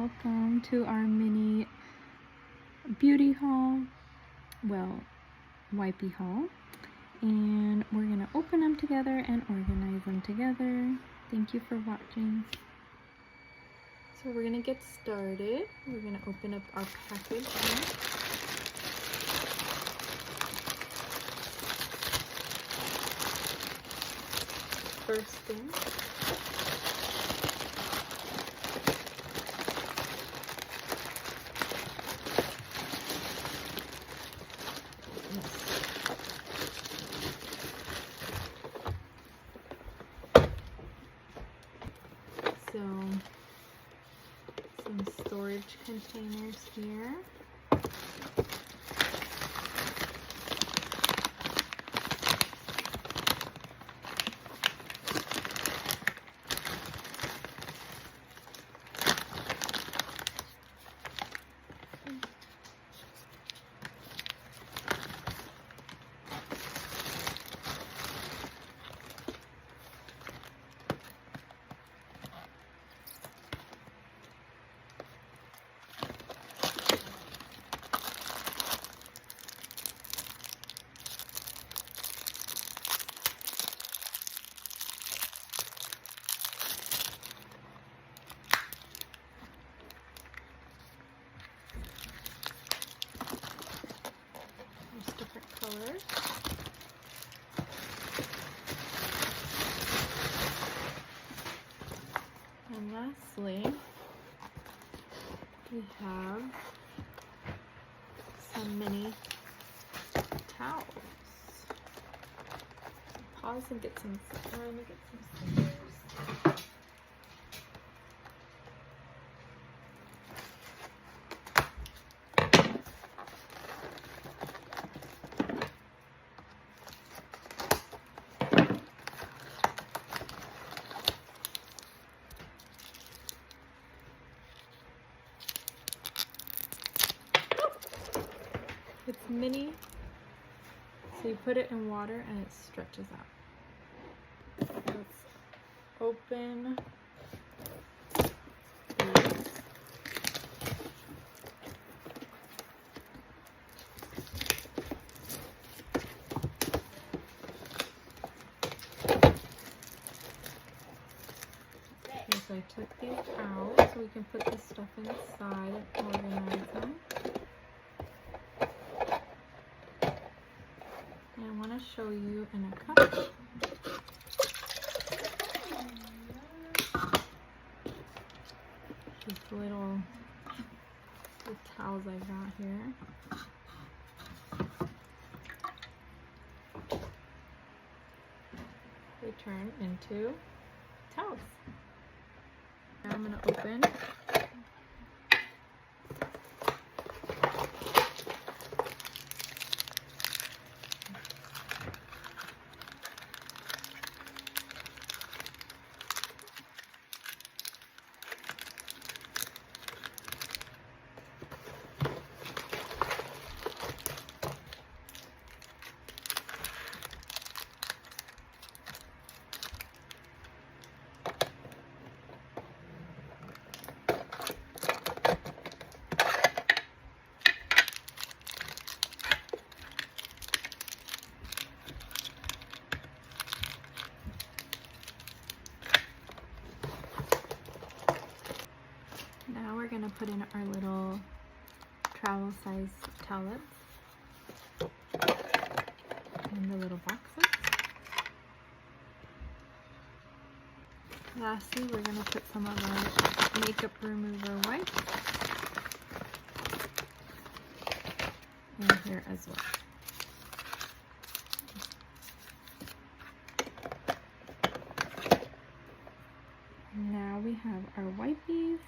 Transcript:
welcome to our mini beauty haul, well, wipey haul, and we're gonna open them together and organize them together. Thank you for watching. So we're gonna get started. We're gonna open up our package here. First thing, so some storage containers here. Different colors. And lastly, we have some mini towels. Pause and get some, let me get some scissors. It's mini, so you put it in water and it stretches out. Let's open these. Okay, so I took these out so we can put this stuff inside and organize them. I want to show you in a cup. These little towels I got here. They turn into towels. Now I'm going to open. Now we're going to put in our little travel size towelettes in the little boxes. Lastly, we're going to put some of our makeup remover wipes in here as well. Now we have our wipies.